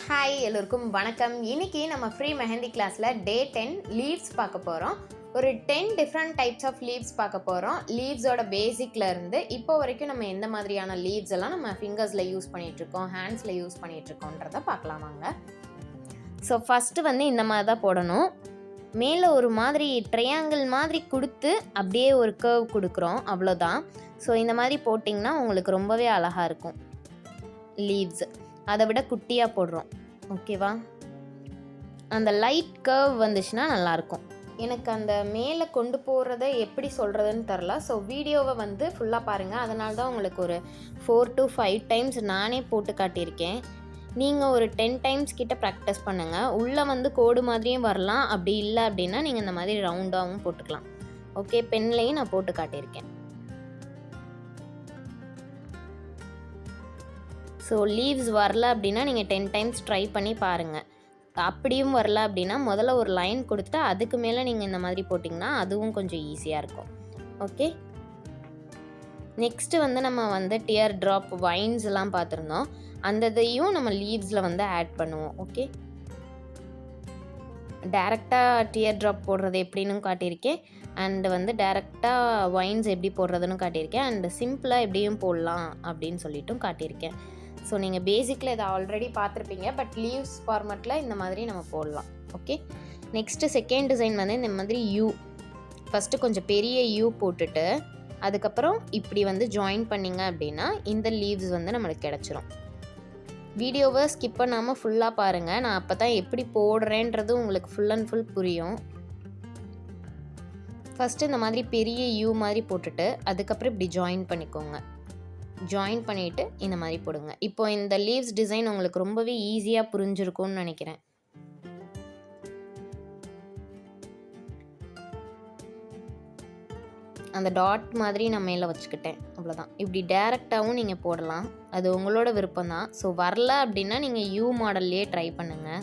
Hi எல்லோருக்கும் வணக்கம். இன்னைக்கு நம்ம ஃப்ரீ மெஹந்தி கிளாஸில் டே 10 லீவ்ஸ் பார்க்க போகிறோம். ஒரு 10 டிஃப்ரெண்ட் டைப்ஸ் ஆஃப் லீவ்ஸ் பார்க்க போகிறோம். லீவ்ஸோட பேசிக்ல இருந்து இப்போ வரைக்கும் நம்ம எந்த மாதிரியான லீவ்ஸ் எல்லாம் நம்ம ஃபிங்கர்ஸில் யூஸ் பண்ணிகிட்ருக்கோம், ஹேண்ட்ஸில் யூஸ் பண்ணிகிட்ருக்கோன்றதை பார்க்கலாமாங்க. ஸோ ஃபஸ்ட்டு வந்து இந்த மாதிரி தான் போடணும். மேலே ஒரு மாதிரி ட்ரையாங்கிள் மாதிரி கொடுத்து அப்படியே ஒரு கர்வ் கொடுக்குறோம், அவ்வளோதான். ஸோ இந்த மாதிரி போட்டிங்கன்னா உங்களுக்கு ரொம்பவே அழகாக இருக்கும். லீவ்ஸ் அதை விட குட்டியாக போடுறோம், ஓகேவா? அந்த லைட் கர்வ் வந்துச்சுன்னா நல்லாயிருக்கும். எனக்கு அந்த மேலே கொண்டு போகிறத எப்படி சொல்கிறதுன்னு தெரில. ஸோ வீடியோவை வந்து ஃபுல்லாக பாருங்கள். அதனால தான் உங்களுக்கு ஒரு 4 to 5 டைம்ஸ் நானே போட்டு காட்டியிருக்கேன். நீங்கள் ஒரு 10 டைம்ஸ் கிட்ட ப்ராக்டிஸ் பண்ணுங்கள். உள்ளே வந்து கோடு மாதிரியும் வரலாம். அப்படி இல்லை அப்படின்னா நீங்கள் இந்த மாதிரி ரவுண்டாகவும் போட்டுக்கலாம். ஓகே, பென்லேயும் நான் போட்டு காட்டியிருக்கேன். ஸோ லீவ்ஸ் வரல அப்படின்னா நீங்கள் 10 டைம்ஸ் ட்ரை பண்ணி பாருங்கள். அப்படியும் வரல அப்படின்னா முதல்ல ஒரு லைன் கொடுத்துட்டு அதுக்கு மேலே நீங்கள் இந்த மாதிரி போட்டிங்கன்னா அதுவும் கொஞ்சம் ஈஸியாக இருக்கும். ஓகே, நெக்ஸ்ட்டு வந்து நம்ம வந்து டியர் ட்ராப் வைன்ஸ் எல்லாம் பார்த்துருந்தோம். அந்த இதையும் நம்ம லீவ்ஸில் வந்து ஆட் பண்ணுவோம். ஓகே, டேரெக்டாக டியர் ட்ராப் போடுறது எப்படின்னு காட்டியிருக்கேன். அண்டு வந்து டேரெக்டாக வைன்ஸ் எப்படி போடுறதுன்னு காட்டியிருக்கேன். அண்டு சிம்பிளாக எப்படியும் போடலாம் அப்படின்னு சொல்லிட்டும் காட்டியிருக்கேன். ஸோ நீங்கள் பேசிக்கில் இதை ஆல்ரெடி பார்த்துருப்பீங்க. பட் லீவ்ஸ் ஃபார்மேட்டில் இந்த மாதிரி நம்ம போடலாம். ஓகே, நெக்ஸ்ட்டு செகண்ட் டிசைன் வந்து இந்த மாதிரி யூ. ஃபஸ்ட்டு கொஞ்சம் பெரிய யூ போட்டுட்டு அதுக்கப்புறம் இப்படி வந்து ஜாயின் பண்ணிங்க அப்படின்னா இந்த லீவ்ஸ் வந்து நம்மளுக்கு கிடச்சிரும். வீடியோவை ஸ்கிப் பண்ணாமல் ஃபுல்லாக பாருங்கள். நான் அப்போ தான் எப்படி போடுறேன்றது உங்களுக்கு ஃபுல் அண்ட் ஃபுல் புரியும். ஃபஸ்ட்டு இந்த மாதிரி பெரிய யூ மாதிரி போட்டுட்டு அதுக்கப்புறம் இப்படி ஜாயின் பண்ணிக்கோங்க. ஜாயின் பண்ணிவிட்டு இந்த மாதிரி போடுங்க. இப்போ இந்த லீவ்ஸ் டிசைன் உங்களுக்கு ரொம்பவே ஈஸியாக புரிஞ்சிருக்கும்னு நினைக்கிறேன். அந்த டாட் மாதிரி நான் மேலே வச்சுக்கிட்டேன், அவ்வளோதான். இப்படி டேரெக்டாகவும் நீங்கள் போடலாம், அது உங்களோட விருப்பம் தான். ஸோ வரல அப்படின்னா நீங்கள் யூ மாடல்லையே ட்ரை பண்ணுங்கள்.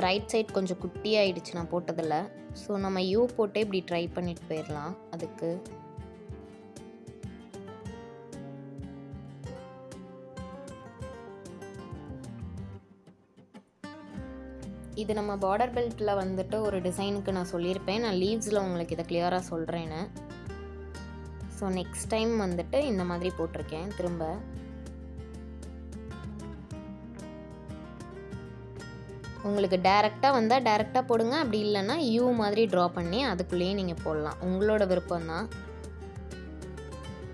ரைட் சைட் கொஞ்சம் குட்டியாகிடுச்சு நான் போட்டதில். ஸோ நம்ம யூ போட்டே இப்படி ட்ரை பண்ணிட்டு போயிடலாம். அதுக்கு இது நம்ம பார்டர் பெல்ட்டில் வந்துட்டு ஒரு டிசைனுக்கு நான் சொல்லியிருப்பேன். நான் லீவ்ஸில் உங்களுக்கு இதை கிளியராக சொல்கிறேன்னு. ஸோ நெக்ஸ்ட் டைம் வந்துட்டு இந்த மாதிரி போட்டிருக்கேன். திரும்ப உங்களுக்கு டேரெக்டாக வந்தால் டேரெக்டாக போடுங்க. அப்படி இல்லைன்னா யூ மாதிரி ட்ரா பண்ணி அதுக்குள்ளேயே நீங்கள் போடலாம், உங்களோட விருப்பம்தான்.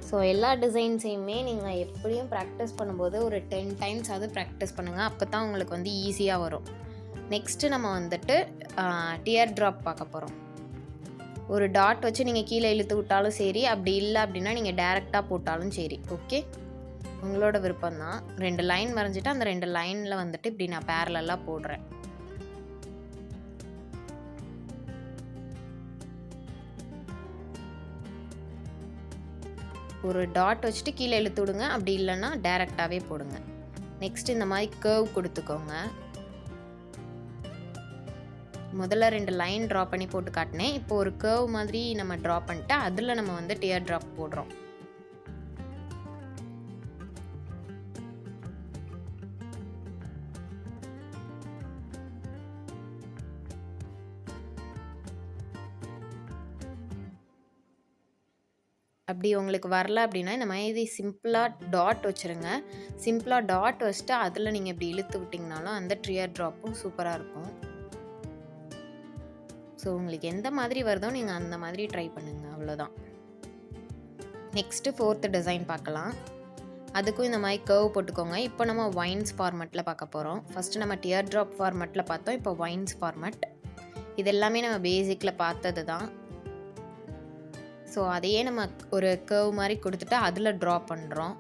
ஸோ எல்லா டிசைன்ஸையுமே நீங்கள் எப்படியும் ப்ராக்டிஸ் பண்ணும்போது ஒரு 10 டைம்ஸ் அது ப்ராக்டிஸ் பண்ணுங்கள். அப்போ தான் உங்களுக்கு வந்து ஈஸியாக வரும். நெக்ஸ்ட்டு நம்ம வந்துட்டு டியர் ட்ராப் பார்க்க போகிறோம். ஒரு டாட் வச்சு நீங்கள் கீழே இழுத்து விட்டாலும் சரி, அப்படி இல்லை அப்படின்னா நீங்கள் டேரெக்டாக போட்டாலும் சரி. ஓகே, உங்களோட விருப்பம்தான். 2 லைன் வரைஞ்சிட்டு அந்த 2 லைனில் வந்துட்டு இப்படி நான் பேரலாக போடுறேன். ஒரு டாட் வச்சுட்டு கீழே இழுத்து விடுங்க, அப்படி இல்லைன்னா டேரெக்டாகவே போடுங்க. நெக்ஸ்ட் இந்த மாதிரி கர்வ் கொடுத்துக்கோங்க. முதல்ல 2 லைன் ட்ரா பண்ணி போட்டு காட்டினேன். இப்போ ஒரு கர்வ் மாதிரி நம்ம ட்ரா பண்ணிட்டு அதில் நம்ம வந்து டியர் ட்ராப் போடுறோம். அப்படி உங்களுக்கு வரல அப்படின்னா இந்த மாதிரி சிம்பிளாக டாட் வச்சுருங்க. சிம்பிளாக டாட் வச்சுட்டு அதில் நீங்கள் இப்படி இழுத்து விட்டிங்கனாலும் அந்த டியர் ட்ராப்பும் சூப்பராக இருக்கும். ஸோ உங்களுக்கு எந்த மாதிரி வருதோ நீங்கள் அந்த மாதிரி ட்ரை பண்ணுங்கள், அவ்வளோதான். நெக்ஸ்ட்டு 4th டிசைன் பார்க்கலாம். அதுக்கும் இந்த மாதிரி கர்வ் போட்டுக்கோங்க. இப்போ நம்ம வைன்ஸ் ஃபார்மேட்டில் பார்க்க போகிறோம். ஃபஸ்ட்டு நம்ம டியர் ட்ராப் ஃபார்மேட்டில் பார்த்தோம், இப்போ வைன்ஸ் ஃபார்மேட். இது எல்லாமே நம்ம பேசிக்கில் பார்த்தது தான். ஸோ அதையே நம்ம ஒரு கர்வ் மாதிரி கொடுத்துட்டு அதில் ட்ரா பண்ணுறோம்.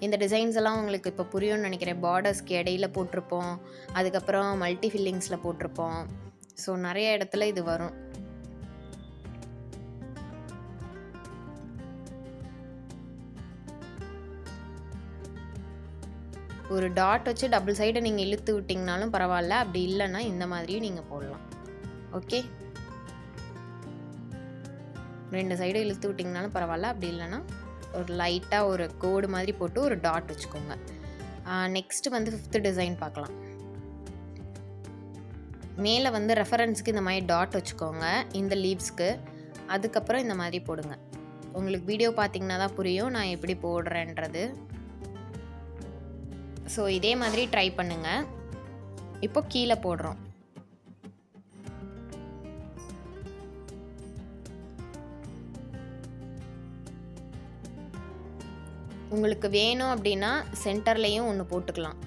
இந்த டிசைன்ஸ் எல்லாம் உங்களுக்கு இப்போ புரியும்னு நினைக்கிறேன். பார்டர்ஸ்க்கு இடையில போட்டிருப்போம், அதுக்கப்புறம் மல்டி ஃபில்லிங்ஸில் போட்டிருப்போம். ஸோ நிறைய இடத்துல இது வரும். ஒரு டாட் வச்சு டபுள் சைடை நீங்கள் இழுத்து விட்டிங்கனாலும் பரவாயில்ல, அப்படி இல்லைன்னா இந்த மாதிரியும் நீங்கள் போடலாம். ஓகே, 2 சைடும் இழுத்து விட்டிங்கனாலும் பரவாயில்ல, அப்படி இல்லைன்னா ஒரு லைட்டாக ஒரு கோடு மாதிரி போட்டு ஒரு டாட் வச்சுக்கோங்க. நெக்ஸ்ட்டு வந்து 5th டிசைன் பார்க்கலாம். மேலே வந்து ரெஃபரன்ஸுக்கு இந்த மாதிரி டாட் வச்சுக்கோங்க இந்த லீவ்ஸ்க்கு. அதுக்கப்புறம் இந்த மாதிரி போடுங்க. உங்களுக்கு வீடியோ பார்த்தீங்கன்னா தான் புரியும் நான் எப்படி போடுறேன்றது. ஸோ இதே மாதிரி ட்ரை பண்ணுங்கள். இப்போ கீழே போடுறோம். உங்களுக்கு வேணும் அப்படின்னா சென்டர்லேயும் ஒன்று போட்டுக்கலாம்.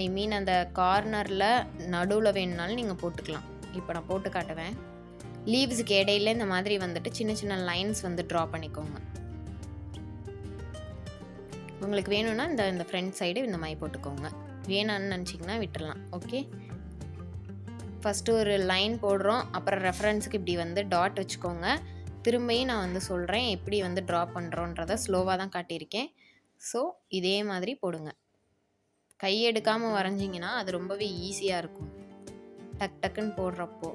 ஐ மீன் அந்த கார்னரில் நடுவில் வேணுனாலும் நீங்கள் போட்டுக்கலாம். இப்போ நான் போட்டு காட்டுவேன். லீவ்ஸுக்கு இடையில இந்த மாதிரி வந்துட்டு சின்ன சின்ன லைன்ஸ் வந்து ட்ரா பண்ணிக்கோங்க. உங்களுக்கு வேணும்னா இந்த ஃப்ரண்ட் சைடு இந்த மாதிரி போட்டுக்கோங்க. வேணான்னு நினச்சிங்கன்னா விட்டுடலாம். ஓகே, ஃபஸ்ட்டு ஒரு லைன் போடுறோம், அப்புறம் ரெஃபரன்ஸுக்கு இப்படி வந்து டாட் வச்சுக்கோங்க. திரும்பியும் நான் வந்து சொல்கிறேன் எப்படி வந்து ட்ரா பண்ணுறோன்றதை ஸ்லோவாக தான் காட்டியிருக்கேன். ஸோ இதே மாதிரி போடுங்க. கை எடுக்காமல் வரைஞ்சிங்கன்னா அது ரொம்பவே ஈஸியாக இருக்கும் டக் டக்குன்னு போடுறப்போ.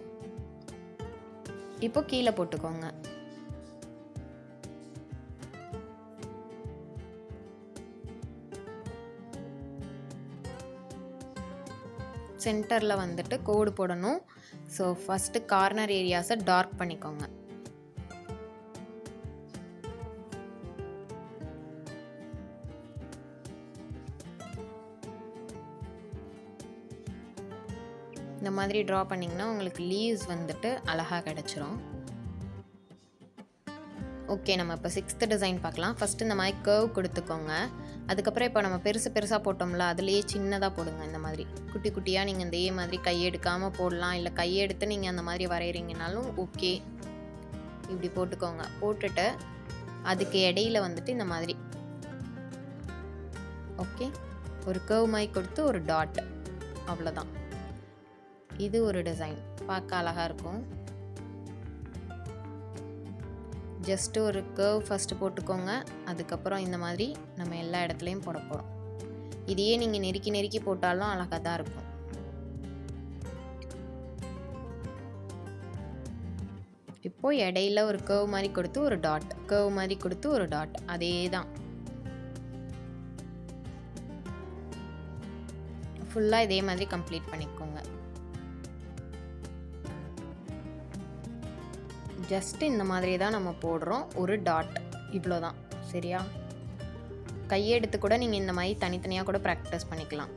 இப்போ கீழே போட்டுக்கோங்க. சென்டரில் வந்துட்டு கோடு போடணும். ஸோ ஃபஸ்ட்டு கார்னர் ஏரியாஸை டார்க் பண்ணிக்கோங்க. இந்த மாதிரி ட்ரா பண்ணிங்கன்னா உங்களுக்கு லீவ்ஸ் வந்துட்டு அழகாக கிடச்சிரும். ஓகே, நம்ம இப்போ 6th டிசைன் பார்க்கலாம். ஃபஸ்ட்டு இந்த மாதிரி கர்வ் கொடுத்துக்கோங்க. அதுக்கப்புறம் இப்போ நம்ம பெருசாக போட்டோம்ல, அதுலேயே சின்னதாக போடுங்க. இந்த மாதிரி குட்டி குட்டியாக நீங்கள் இதே மாதிரி கையெடுக்காமல் போடலாம், இல்லை கையெடுத்து நீங்கள் அந்த மாதிரி வரைகிறீங்கனாலும் ஓகே. இப்படி போட்டுக்கோங்க. போட்டுட்டு அதுக்கு இடையில வந்துட்டு இந்த மாதிரி ஓகே ஒரு கர்வ் மாதிரி கொடுத்து ஒரு டாட், அவ்வளோதான். இது ஒரு டிசைன் பார்க்க அழகாக இருக்கும். ஜஸ்ட்டு ஒரு கர்வ் ஃபஸ்ட்டு போட்டுக்கோங்க. அதுக்கப்புறம் இந்த மாதிரி நம்ம எல்லா இடத்துலையும் போட போகிறோம். இதையே நீங்கள் நெருக்கி போட்டாலும் அழகாக தான் இருக்கும். இப்போது இடையில ஒரு கர்வ் மாதிரி கொடுத்து ஒரு டாட், கர்வ் மாதிரி கொடுத்து ஒரு டாட், அதே தான் ஃபுல்லாக இதே மாதிரி கம்ப்ளீட் பண்ணிக்கோங்க. ஜஸ்ட் இந்த மாதிரி தான் நம்ம போடுறோம், ஒரு டாட், இவ்வளோ தான். சரியா? கையெடுத்து கூட நீங்கள் இந்த மாதிரி தனித்தனியாக கூட ப்ராக்டிஸ் பண்ணிக்கலாம்.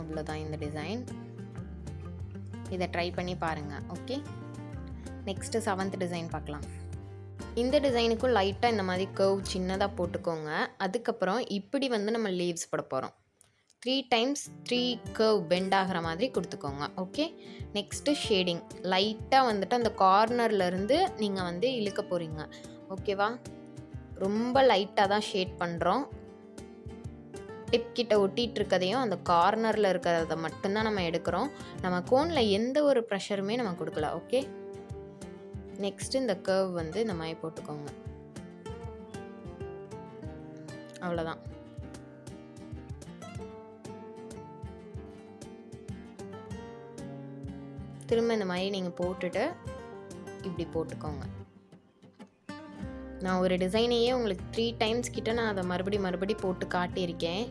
அவ்வளோதான் இந்த டிசைன். இதை ட்ரை பண்ணி பாருங்கள். ஓகே, நெக்ஸ்ட்டு 7th டிசைன் பார்க்கலாம். இந்த டிசைனுக்கும் லைட்டாக இந்த மாதிரி கர்வ் சின்னதாக போட்டுக்கோங்க. அதுக்கப்புறம் இப்படி வந்து நம்ம லீவ்ஸ் போட போகிறோம். 3 times 3 கர்வ் பெண்ட் ஆகிற மாதிரி கொடுத்துக்கோங்க. Okay, next shading. லைட்டாக வந்துட்டு அந்த கார்னர்லேருந்து நீங்கள் வந்து இழுக்க போகிறீங்க. ஓகேவா? ரொம்ப லைட்டாக தான் ஷேட் பண்ணுறோம். டிப் கிட்ட ஒட்டிகிட்டு இருக்கதையும் அந்த கார்னரில் இருக்கிறத மட்டும்தான் நம்ம எடுக்கிறோம். நம்ம கோனில் எந்த ஒரு ப்ரெஷருமே நம்ம கொடுக்கல. ஓகே, நெக்ஸ்ட்டு இந்த கர்வ் வந்து இந்த மாதிரி போட்டுக்கோங்க. அவ்வளோதான். திரும்ப இந்த மாதிரி நீங்கள் போட்டுட்டு இப்படி போட்டுக்கோங்க. நான் ஒரு டிசைனையே உங்களுக்கு 3 times கிட்ட நான் அதை மறுபடி போட்டு காட்டியிருக்கேன்.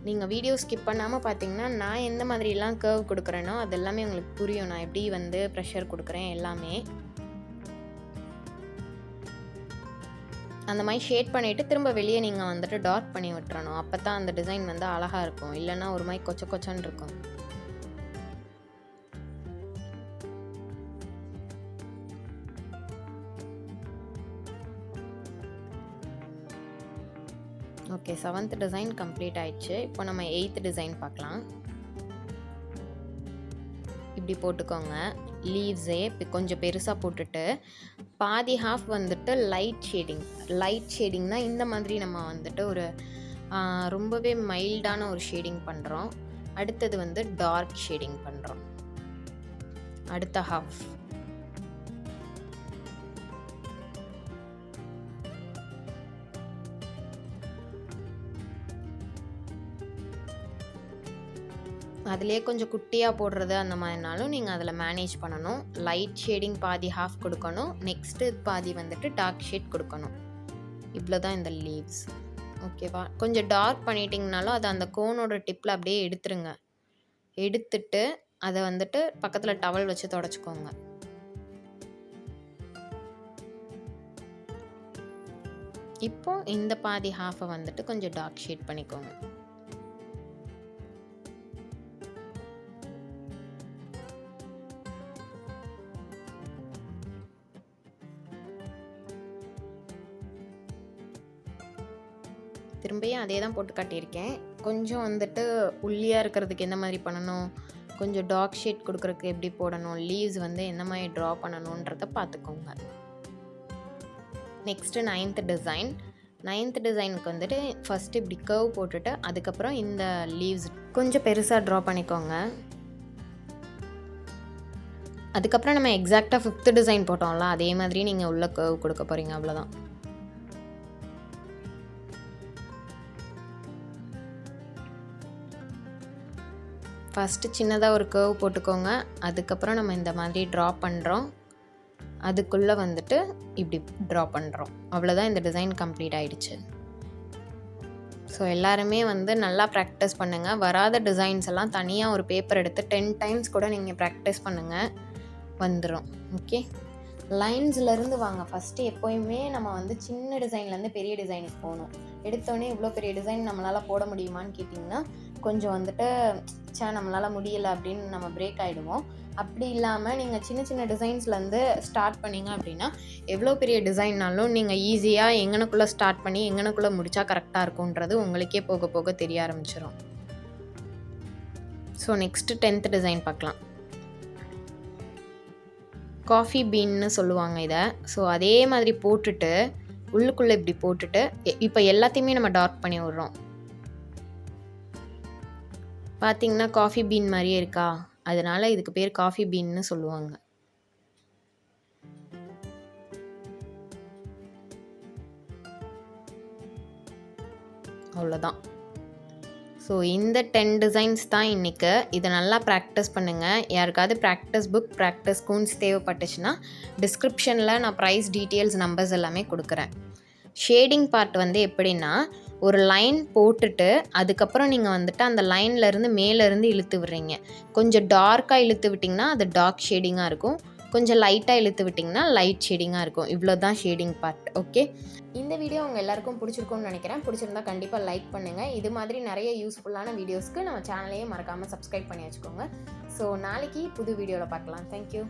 நீங்கள் வீடியோ ஸ்கிப் பண்ணாமல் பார்த்தீங்கன்னா நான் எந்த மாதிரிலாம் கர்வ் கொடுக்குறேனோ அது எல்லாமே உங்களுக்கு புரியும். நான் எப்படி வந்து ப்ரெஷர் கொடுக்குறேன் எல்லாமே. அந்த மாதிரி ஷேட் பண்ணிவிட்டு திரும்ப வெளியே நீங்கள் வந்துட்டு டார்க் பண்ணி விட்டுறணும். அப்போ தான் அந்த டிசைன் வந்து அழகாக இருக்கும். இல்லைன்னா ஒரு மாதிரி கொச்சன்னு இருக்கும். ஓகே, 7th டிசைன் கம்ப்ளீட் ஆயிடுச்சு. இப்போ நம்ம 8th டிசைன் பார்க்கலாம். இப்படி போட்டுக்கோங்க. லீவ்ஸே கொஞ்சம் பெருசாக போட்டுட்டு பாதி ஹாஃப் வந்துட்டு லைட் ஷேடிங்னா இந்த மாதிரி நம்ம வந்துட்டு ஒரு ரொம்பவே மைல்டான ஒரு ஷேடிங் பண்ணுறோம். அடுத்தது வந்து டார்க் ஷேடிங் பண்ணுறோம். அடுத்த ஹாஃப் அதிலே கொஞ்சம் குட்டியாக போடுறது அந்த மாதிரினாலும் நீங்கள் அதில் மேனேஜ் பண்ணணும். லைட் ஷேடிங் பாதி ஹாஃப் கொடுக்கணும், நெக்ஸ்ட்டு பாதி வந்துட்டு டார்க் ஷேட் கொடுக்கணும். இவ்வளோ தான் இந்த லீவ்ஸ். ஓகேவா? கொஞ்சம் டார்க் பண்ணிட்டிங்கனாலும் அதை அந்த கோனோட டிப்பில் அப்படியே எடுத்துருங்க. எடுத்துட்டு அதை வந்துட்டு பக்கத்தில் டவல் வச்சு தொடச்சிக்கோங்க. இப்போ இந்த பாதி ஹாஃபை வந்துட்டு கொஞ்சம் டார்க் ஷேட் பண்ணிக்கோங்க. திரும்பியும் அதே தான் போட்டு காட்டியிருக்கேன். கொஞ்சம் வந்துட்டு உள்ளியாக இருக்கிறதுக்கு எந்த மாதிரி பண்ணணும், கொஞ்சம் டார்க் ஷேட் கொடுக்குறதுக்கு எப்படி போடணும், லீவ்ஸ் வந்து எந்த மாதிரி ட்ரா பண்ணணுன்றதை பார்த்துக்கோங்க. Next 9th design. 9th டிசைனுக்கு வந்துட்டு ஃபஸ்ட்டு இப்படி கர்வ் போட்டுட்டு அதுக்கப்புறம் இந்த லீவ்ஸ் கொஞ்சம் பெருசாக ட்ரா பண்ணிக்கோங்க. அதுக்கப்புறம் நம்ம எக்ஸாக்டாக 5th டிசைன் போட்டோம்ல, அதே மாதிரி நீங்கள் உள்ள கர்வ் கொடுக்க போகிறீங்க. அவ்வளோதான். ஃபஸ்ட்டு சின்னதாக ஒரு கர்வ் போட்டுக்கோங்க. அதுக்கப்புறம் நம்ம இந்த மாதிரி ட்ரா பண்ணுறோம், அதுக்குள்ளே வந்துட்டு இப்படி ட்ரா பண்ணுறோம். அவ்வளோதான், இந்த டிசைன் கம்ப்ளீட் ஆகிடுச்சு. ஸோ எல்லாருமே வந்து நல்லா ப்ராக்டிஸ் பண்ணுங்கள். வராத டிசைன்ஸ் எல்லாம் தனியாக ஒரு பேப்பர் எடுத்து 10 டைம்ஸ் கூட நீங்கள் ப்ராக்டிஸ் பண்ணுங்கள், வந்துடும். ஓகே, லைன்ஸ்லேருந்து வாங்க. ஃபஸ்ட்டு எப்போயுமே நம்ம வந்து சின்ன டிசைன்லேருந்து பெரிய டிசைனுக்கு போகணும். எடுத்தோடனே இவ்வளோ பெரிய டிசைன் நம்மளால் போட முடியுமான்னு கேட்டிங்கன்னா கொஞ்சம் வந்துட்டு நம்மளால் முடியலை அப்படின்னு நம்ம பிரேக் ஆகிடுவோம். அப்படி இல்லாமல் நீங்கள் சின்ன சின்ன டிசைன்ஸ்லேருந்து ஸ்டார்ட் பண்ணிங்க அப்படின்னா எவ்வளோ பெரிய டிசைன்னாலும் நீங்கள் ஈஸியாக எங்கனக்குள்ளே ஸ்டார்ட் பண்ணி எங்கனக்குள்ளே முடித்தா கரெக்டாக இருக்கும்ன்றது உங்களுக்கே போக போக தெரிய ஆரம்பிச்சிடும். ஸோ நெக்ஸ்ட்டு 10th டிசைன் பார்க்கலாம். காஃபி பீன்னு சொல்லுவாங்க இதை. ஸோ அதே மாதிரி போட்டுட்டு உள்ளுக்குள்ளே இப்படி போட்டுட்டு இப்போ எல்லாத்தையுமே நம்ம டார்க் பண்ணி விட்றோம். பார்த்திங்கன்னா காஃபி பீன் மாதிரியே இருக்கா, அதனால் இதுக்கு பேர் காஃபி பீன்னு சொல்லுவாங்க. அவ்வளோதான். ஸோ இந்த 10 டிசைன்ஸ் தான் இன்றைக்கி. இதை நல்லா ப்ராக்டிஸ் பண்ணுங்கள். யாருக்காவது ப்ராக்டிஸ் புக், ப்ராக்டிஸ் கூன்ஸ் தேவைப்பட்டுச்சுன்னா டிஸ்கிரிப்ஷனில் நான் ப்ரைஸ் டீட்டெயில்ஸ் நம்பர்ஸ் எல்லாமே கொடுக்குறேன். ஷேடிங் பார்ட் வந்து எப்படின்னா, ஒரு லைன் போட்டுட்டு அதுக்கப்புறம் நீங்கள் வந்துட்டு அந்த லைன்லேருந்து மேலேருந்து இழுத்து விடுறீங்க. கொஞ்சம் டார்க்காக இழுத்து விட்டிங்கன்னா அது டார்க் ஷேடிங்காக இருக்கும், கொஞ்சம் லைட்டாக இழுத்து விட்டிங்கன்னா லைட் ஷேடிங்காக இருக்கும். இவ்வளோ தான் ஷேடிங் பார்ட். ஓகே, இந்த வீடியோ உங்கள் எல்லாருக்கும் பிடிச்சிருக்கும்னு நினைக்கிறேன். பிடிச்சிருந்தா கண்டிப்பாக லைக் பண்ணுங்கள். இது மாதிரி நிறைய யூஸ்ஃபுல்லான வீடியோஸ்க்கு நம்ம சேனலையே மறக்காமல் சப்ஸ்கிரைப் பண்ணி வச்சுக்கோங்க. ஸோ நாளைக்கு புது வீடியோவில் பார்க்கலாம். தேங்க்யூ.